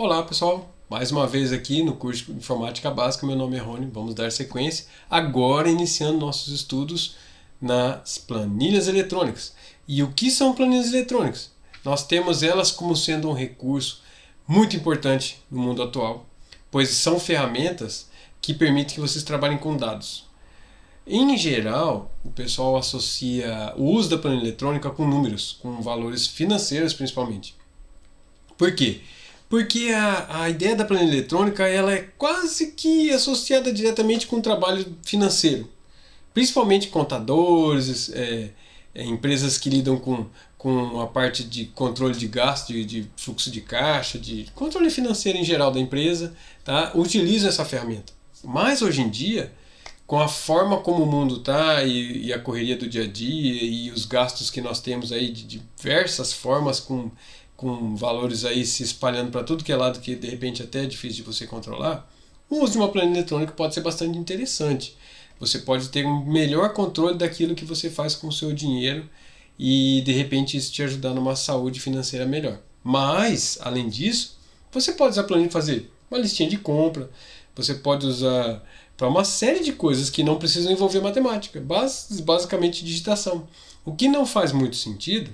Olá pessoal, mais uma vez aqui no curso de Informática Básica, meu nome é Rony, vamos dar sequência, agora iniciando nossos estudos nas planilhas eletrônicas. E o que são planilhas eletrônicas? Nós temos elas como sendo um recurso muito importante no mundo atual, pois são ferramentas que permitem que vocês trabalhem com dados. Em geral, o pessoal associa o uso da planilha eletrônica com números, com valores financeiros principalmente. Por quê? Porque a ideia da planilha eletrônica ela é quase que associada diretamente com o trabalho financeiro. Principalmente contadores, empresas que lidam com a parte de controle de gasto, de fluxo de caixa, de controle financeiro em geral da empresa, tá? Utilizam essa ferramenta. Mas hoje em dia, com a forma como o mundo está e a correria do dia a dia e os gastos que nós temos aí de diversas formas com valores aí se espalhando para tudo que é lado que de repente até é difícil de você controlar, o uso de uma planilha eletrônica pode ser bastante interessante. Você pode ter um melhor controle daquilo que você faz com o seu dinheiro e de repente isso te ajudar numa saúde financeira melhor. Mas, além disso, você pode usar a planilha para fazer uma listinha de compra, você pode usar para uma série de coisas que não precisam envolver matemática, basicamente digitação. O que não faz muito sentido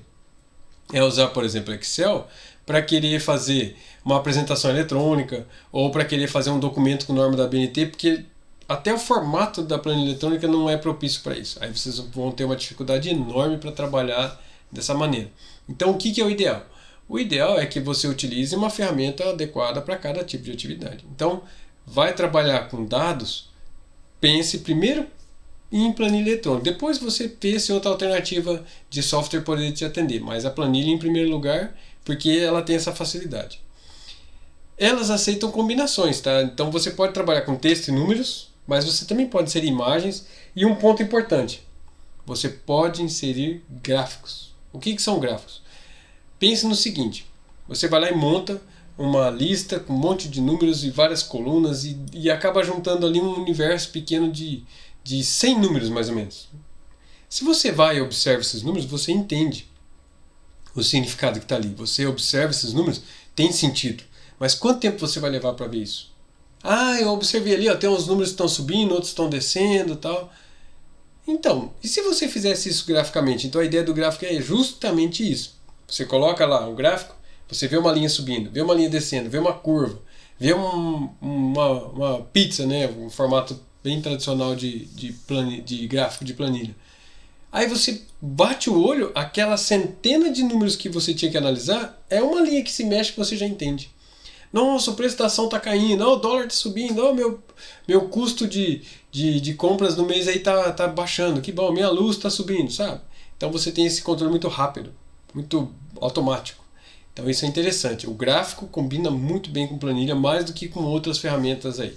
é usar, por exemplo, Excel para querer fazer uma apresentação eletrônica ou para querer fazer um documento com norma da BNT, porque até o formato da planilha eletrônica não é propício para isso. Aí vocês vão ter uma dificuldade enorme para trabalhar dessa maneira. Então, o que é o ideal? O ideal é que você utilize uma ferramenta adequada para cada tipo de atividade. Então, vai trabalhar com dados, pense primeiro em planilha eletrônica. Depois você pensa em outra alternativa de software poder te atender, mas a planilha em primeiro lugar, porque ela tem essa facilidade. Elas aceitam combinações, tá? Então você pode trabalhar com texto e números, mas você também pode inserir imagens. E um ponto importante, você pode inserir gráficos. O que são gráficos? Pense no seguinte, você vai lá e monta uma lista com um monte de números e várias colunas e acaba juntando ali um universo pequeno de 100 números mais ou menos. Se você vai e observa esses números, você entende o significado que está ali. Você observa esses números, tem sentido. Mas quanto tempo você vai levar para ver isso? Ah, eu observei ali, ó, tem uns números que estão subindo, outros estão descendo, tal. Então, e se você fizesse isso graficamente? Então a ideia do gráfico é justamente isso. Você coloca lá um gráfico, você vê uma linha subindo, vê uma linha descendo, vê uma curva, vê uma pizza, né, um formato bem tradicional de gráfico de planilha. Aí você bate o olho, aquela centena de números que você tinha que analisar é uma linha que se mexe que você já entende. Nossa, o preço da ação está caindo, o dólar está subindo, meu custo de compras no mês aí tá baixando, que bom, minha luz está subindo, sabe? Então você tem esse controle muito rápido, muito automático. Então isso é interessante. O gráfico combina muito bem com planilha, mais do que com outras ferramentas aí.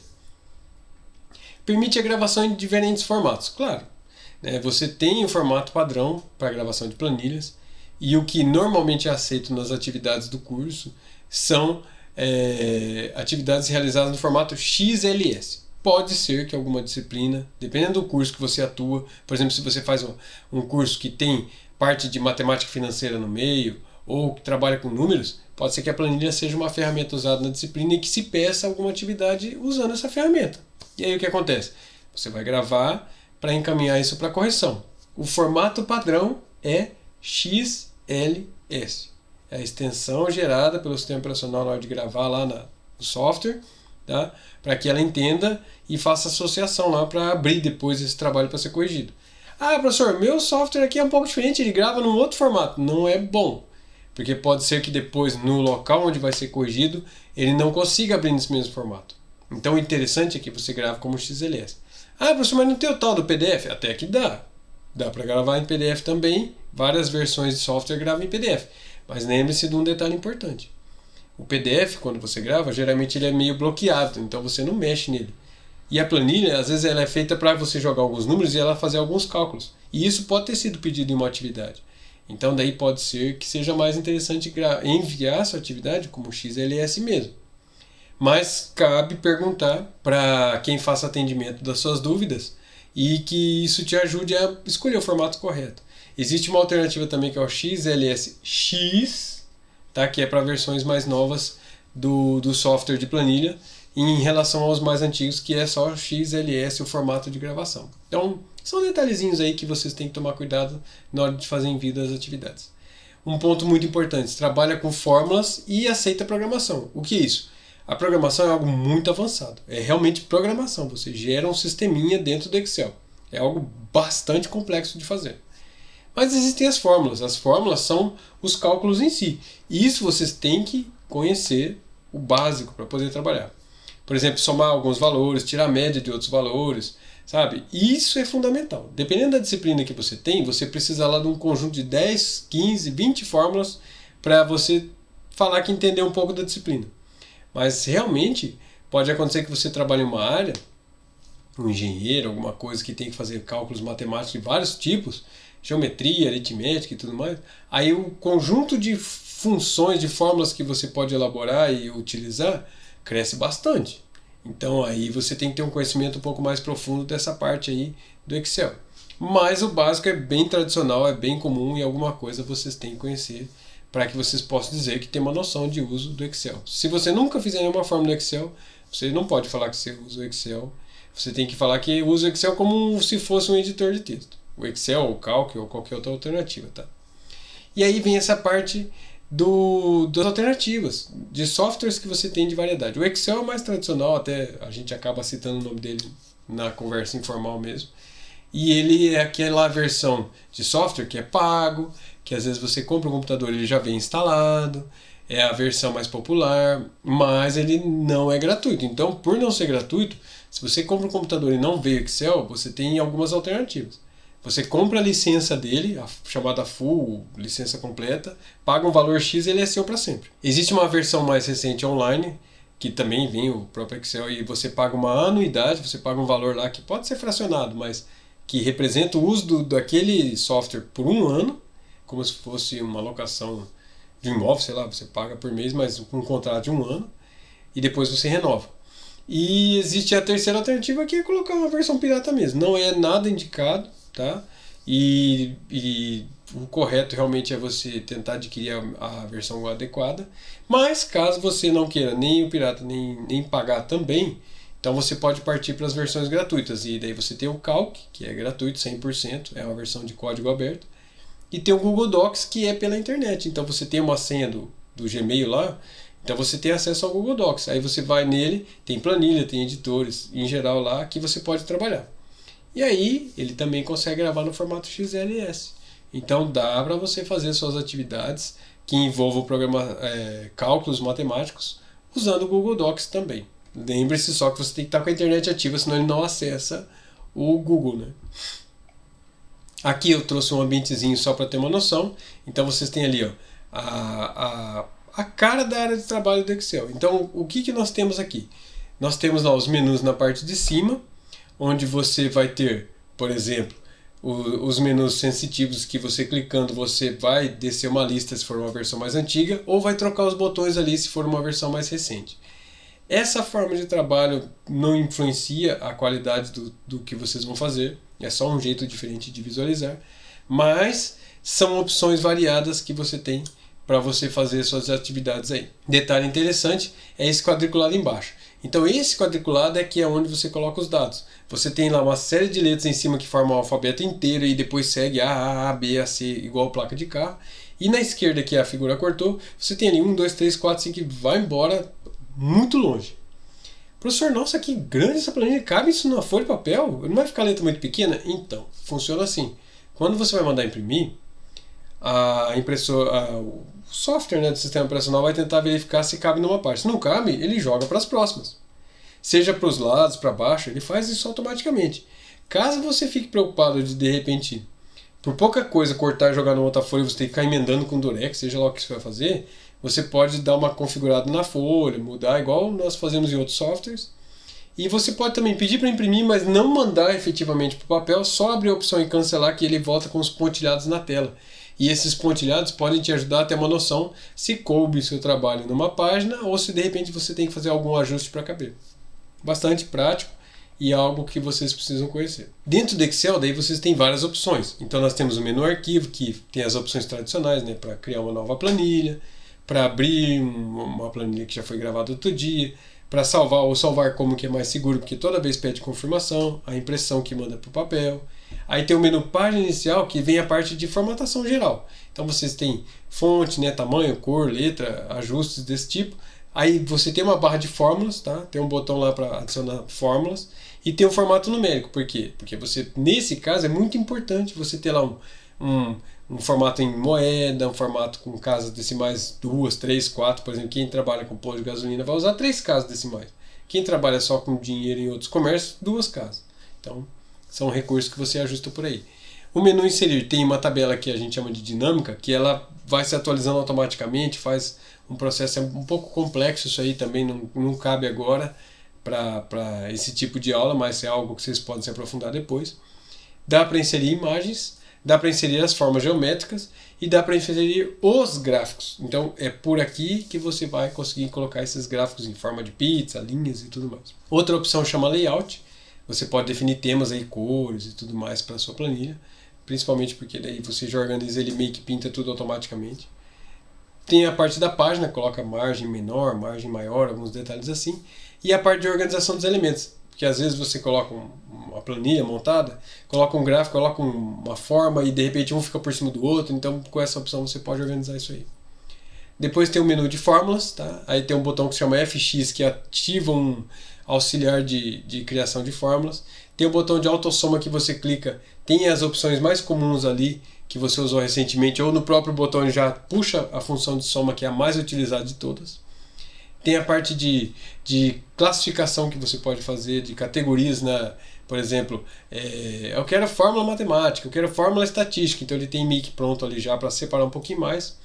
Permite a gravação em diferentes formatos, claro. Você tem o formato padrão para gravação de planilhas e o que normalmente é aceito nas atividades do curso são atividades realizadas no formato XLS. Pode ser que alguma disciplina, dependendo do curso que você atua, por exemplo, se você faz um curso que tem parte de matemática financeira no meio ou que trabalha com números, pode ser que a planilha seja uma ferramenta usada na disciplina e que se peça alguma atividade usando essa ferramenta. E aí o que acontece? Você vai gravar para encaminhar isso para correção. O formato padrão é XLS. É a extensão gerada pelo sistema operacional na hora de gravar lá no software, tá? Para que ela entenda e faça associação lá para abrir depois esse trabalho para ser corrigido. Ah, professor, meu software aqui é um pouco diferente, ele grava num outro formato. Não é bom, porque pode ser que depois, no local onde vai ser corrigido, ele não consiga abrir nesse mesmo formato. Então o interessante é que você grava como XLS. Ah, professor, mas não tem o tal do PDF? Até que dá. Dá para gravar em PDF também. Várias versões de software gravam em PDF. Mas lembre-se de um detalhe importante. O PDF, quando você grava, geralmente ele é meio bloqueado, então você não mexe nele. E a planilha, às vezes, ela é feita para você jogar alguns números e ela fazer alguns cálculos. E isso pode ter sido pedido em uma atividade. Então daí pode ser que seja mais interessante enviar sua atividade como XLS mesmo. Mas cabe perguntar para quem faça atendimento das suas dúvidas e que isso te ajude a escolher o formato correto. Existe uma alternativa também que é o XLSX, tá? Que é para versões mais novas do software de planilha em relação aos mais antigos, que é só XLS, o formato de gravação. Então, são detalhezinhos aí que vocês têm que tomar cuidado na hora de fazer em vida as atividades. Um ponto muito importante, trabalha com fórmulas e aceita programação. O que é isso? A programação é algo muito avançado. É realmente programação. Você gera um sisteminha dentro do Excel. É algo bastante complexo de fazer. Mas existem as fórmulas. As fórmulas são os cálculos em si. E isso vocês têm que conhecer o básico para poder trabalhar. Por exemplo, somar alguns valores, tirar a média de outros valores, sabe? Isso é fundamental. Dependendo da disciplina que você tem, você precisa lá de um conjunto de 10, 15, 20 fórmulas para você falar que entendeu um pouco da disciplina. Mas realmente pode acontecer que você trabalhe em uma área, um engenheiro, alguma coisa que tem que fazer cálculos matemáticos de vários tipos, geometria, aritmética e tudo mais. Aí o conjunto de funções, de fórmulas que você pode elaborar e utilizar cresce bastante. Então aí você tem que ter um conhecimento um pouco mais profundo dessa parte aí do Excel. Mas o básico é bem tradicional, é bem comum e alguma coisa vocês têm que conhecer para que vocês possam dizer que tem uma noção de uso do Excel. Se você nunca fizer nenhuma fórmula no Excel, você não pode falar que você usa o Excel. Você tem que falar que usa o Excel como se fosse um editor de texto. O Excel, o Calc ou qualquer outra alternativa, tá? E aí vem essa parte das alternativas, de softwares que você tem de variedade. O Excel é o mais tradicional, até a gente acaba citando o nome dele na conversa informal mesmo. E ele é aquela versão de software que é pago, que às vezes você compra um computador e ele já vem instalado, é a versão mais popular, mas ele não é gratuito. Então, por não ser gratuito, se você compra um computador e não veio Excel, você tem algumas alternativas. Você compra a licença dele, a chamada full, licença completa, paga um valor X e ele é seu para sempre. Existe uma versão mais recente online, que também vem o próprio Excel, e você paga uma anuidade, você paga um valor lá que pode ser fracionado, mas que representa o uso daquele software por um ano, como se fosse uma locação de um imóvel, sei lá, você paga por mês, mas com um contrato de um ano, e depois você renova. E existe a terceira alternativa, que é colocar uma versão pirata mesmo. Não é nada indicado, tá? E o correto realmente é você tentar adquirir a versão adequada. Mas caso você não queira nem o pirata, nem pagar também, então você pode partir para as versões gratuitas. E daí você tem o Calc, que é gratuito, 100%, é uma versão de código aberto. E tem o Google Docs, que é pela internet. Então você tem uma senha do Gmail lá, então você tem acesso ao Google Docs. Aí você vai nele, tem planilha, tem editores em geral lá que você pode trabalhar. E aí ele também consegue gravar no formato XLS. Então dá para você fazer suas atividades que envolvam cálculos matemáticos usando o Google Docs também. Lembre-se só que você tem que estar com a internet ativa, senão ele não acessa o Google, né? Aqui eu trouxe um ambientezinho só para ter uma noção. Então vocês têm ali ó, a cara da área de trabalho do Excel. Então o que nós temos aqui? Nós temos lá os menus na parte de cima, onde você vai ter, por exemplo, os menus sensitivos que você clicando você vai descer uma lista se for uma versão mais antiga, ou vai trocar os botões ali se for uma versão mais recente. Essa forma de trabalho não influencia a qualidade do que vocês vão fazer, é só um jeito diferente de visualizar, mas são opções variadas que você tem para você fazer suas atividades aí. Detalhe interessante é esse quadriculado embaixo. Então esse quadriculado é que é onde você coloca os dados. Você tem lá uma série de letras em cima que formam o alfabeto inteiro e depois segue A, B, A, C, igual placa de carro. E na esquerda, que é a figura cortou, você tem ali 1, 2, 3, 4, 5 que vai embora muito longe. Professor, nossa, que grande essa planilha, cabe isso numa folha de papel? Não vai ficar a letra muito pequena? Então, funciona assim. Quando você vai mandar imprimir, a impressora, o software, né, do sistema operacional vai tentar verificar se cabe numa parte. Se não cabe, ele joga para as próximas. Seja para os lados, para baixo, ele faz isso automaticamente. Caso você fique preocupado de repente, por pouca coisa, cortar e jogar numa outra folha, você tem que ficar emendando com durex, seja lá o que você vai fazer, você pode dar uma configurada na folha, mudar igual nós fazemos em outros softwares. E você pode também pedir para imprimir, mas não mandar efetivamente para o papel, só abrir a opção e cancelar que ele volta com os pontilhados na tela. E esses pontilhados podem te ajudar a ter uma noção se coube seu trabalho numa página ou se de repente você tem que fazer algum ajuste para caber. Bastante prático e algo que vocês precisam conhecer. Dentro do Excel, daí vocês têm várias opções. Então nós temos o menu arquivo, que tem as opções tradicionais, né, para criar uma nova planilha, para abrir uma planilha que já foi gravada outro dia, para salvar ou salvar como que é mais seguro, porque toda vez pede confirmação, a impressão que manda para o papel. Aí tem o menu página inicial, que vem a parte de formatação geral. Então vocês têm fonte, né, tamanho, cor, letra, ajustes desse tipo. Aí você tem uma barra de fórmulas, tá? Tem um botão lá para adicionar fórmulas. E tem um formato numérico. Por quê? Porque você, nesse caso, é muito importante você ter lá um formato em moeda, um formato com casas decimais 2, 3, 4. Por exemplo, quem trabalha com posto de gasolina vai usar 3 casas decimais. Quem trabalha só com dinheiro em outros comércios, 2 casas. Então, são recursos que você ajusta por aí. O menu inserir tem uma tabela que a gente chama de dinâmica, que ela vai se atualizando automaticamente, faz um processo um pouco complexo, isso aí também não cabe agora para esse tipo de aula, mas é algo que vocês podem se aprofundar depois. Dá para inserir imagens, dá para inserir as formas geométricas e dá para inserir os gráficos. Então é por aqui que você vai conseguir colocar esses gráficos em forma de pizza, linhas e tudo mais. Outra opção chama layout. Você pode definir temas aí, cores e tudo mais para a sua planilha, principalmente porque daí você já organiza ele meio que pinta tudo automaticamente. Tem a parte da página, coloca margem menor, margem maior, alguns detalhes assim. E a parte de organização dos elementos, porque às vezes você coloca uma planilha montada, coloca um gráfico, coloca uma forma e de repente um fica por cima do outro, então com essa opção você pode organizar isso aí. Depois tem o menu de fórmulas, tá? Aí tem um botão que se chama FX, que ativa um auxiliar de criação de fórmulas. Tem o botão de autossoma que você clica, tem as opções mais comuns ali que você usou recentemente, ou no próprio botão ele já puxa a função de soma, que é a mais utilizada de todas. Tem a parte de classificação que você pode fazer, de categorias, por exemplo, eu quero fórmula matemática, eu quero fórmula estatística, então ele tem meio que pronto ali já para separar um pouquinho mais.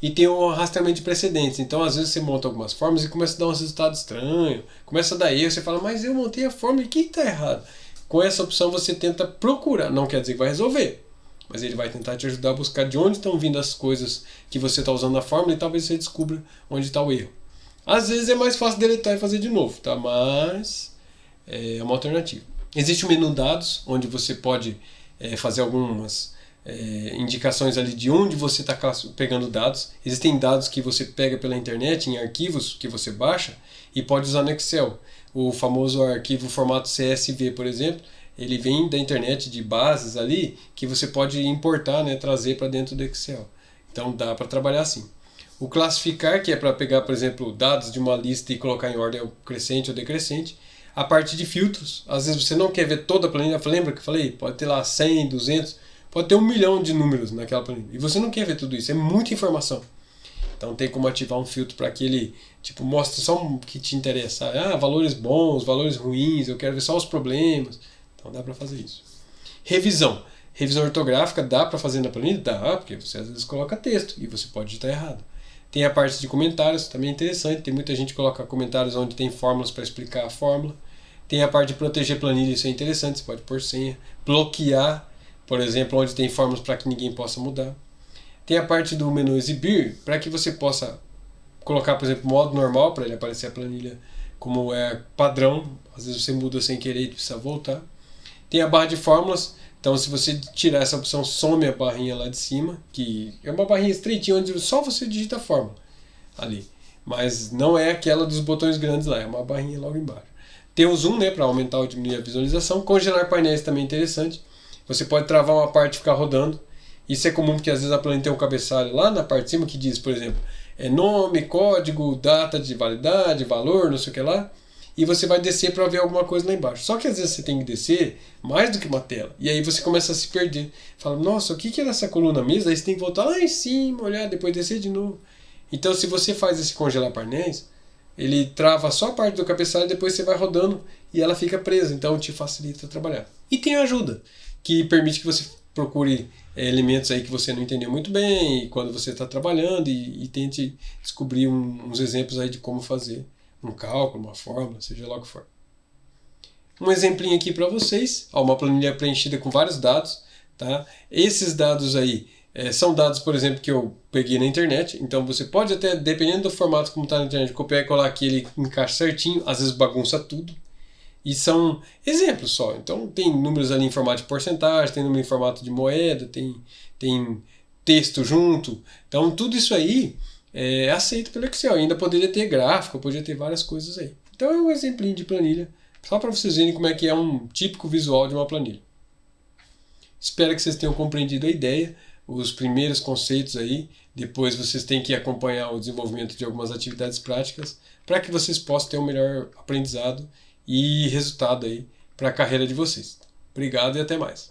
E tem o rastreamento de precedentes, então às vezes você monta algumas fórmulas e começa a dar uns resultados estranhos, começa a dar erro, você fala, mas eu montei a fórmula e o que está errado? Com essa opção você tenta procurar, não quer dizer que vai resolver, mas ele vai tentar te ajudar a buscar de onde estão vindo as coisas que você está usando na fórmula e talvez você descubra onde está o erro. Às vezes é mais fácil deletar e fazer de novo, tá? Mas é uma alternativa. Existe o menu dados, onde você pode fazer algumas indicações ali de onde você está pegando dados. Existem dados que você pega pela internet, em arquivos que você baixa e pode usar no Excel. O famoso arquivo formato CSV, por exemplo, ele vem da internet, de bases ali, que você pode importar, né, trazer para dentro do Excel. Então dá para trabalhar assim. O classificar, que é para pegar, por exemplo, dados de uma lista e colocar em ordem crescente ou decrescente. A parte de filtros, às vezes você não quer ver toda a planilha, lembra que eu falei? Pode ter lá 100, 200, pode ter 1 milhão de números naquela planilha. E você não quer ver tudo isso, é muita informação. Então tem como ativar um filtro para que ele mostre só o que te interessa. Valores bons, valores ruins, eu quero ver só os problemas. Então dá para fazer isso. Revisão. Revisão ortográfica dá para fazer na planilha? Dá, porque você às vezes coloca texto e você pode digitar errado. Tem a parte de comentários, também é interessante. Tem muita gente que coloca comentários onde tem fórmulas para explicar a fórmula. Tem a parte de proteger planilha, isso é interessante, você pode pôr senha. Bloquear, por exemplo, onde tem fórmulas para que ninguém possa mudar. Tem a parte do menu exibir, para que você possa colocar, por exemplo, modo normal, para ele aparecer a planilha como é padrão. Às vezes você muda sem querer e precisa voltar. Tem a barra de fórmulas. Então, se você tirar essa opção, some a barrinha lá de cima, que é uma barrinha estreitinha onde só você digita a fórmula ali. Mas não é aquela dos botões grandes lá, é uma barrinha logo embaixo. Tem o zoom, né, para aumentar ou diminuir a visualização. Congelar painéis também é interessante. Você pode travar uma parte e ficar rodando. Isso é comum porque às vezes a planilha tem um cabeçalho lá na parte de cima que diz, por exemplo, nome, código, data de validade, valor, não sei o que lá. E você vai descer para ver alguma coisa lá embaixo. Só que às vezes você tem que descer mais do que uma tela. E aí você começa a se perder. Fala, nossa, o que era essa coluna mesmo? Aí você tem que voltar lá em cima, olhar, depois descer de novo. Então se você faz esse congelar painéis, ele trava só a parte do cabeçalho e depois você vai rodando e ela fica presa. Então te facilita trabalhar. E tem a ajuda, que permite que você procure elementos aí que você não entendeu muito bem quando você está trabalhando e tente descobrir uns exemplos aí de como fazer um cálculo, uma fórmula, seja lá o que for. Um exemplinho aqui para vocês, uma planilha preenchida com vários dados, tá? Esses dados aí são dados, por exemplo, que eu peguei na internet, então você pode até, dependendo do formato como está na internet, copiar e colar aqui, ele encaixa certinho, às vezes bagunça tudo, e são exemplos só, então tem números ali em formato de porcentagem, tem número em formato de moeda, tem texto junto, então tudo isso aí é aceito pelo Excel. Ainda poderia ter gráfico, poderia ter várias coisas aí. Então é um exemplinho de planilha, só para vocês verem como é que é um típico visual de uma planilha. Espero que vocês tenham compreendido a ideia, os primeiros conceitos aí. Depois vocês têm que acompanhar o desenvolvimento de algumas atividades práticas para que vocês possam ter um melhor aprendizado e resultado aí para a carreira de vocês. Obrigado e até mais.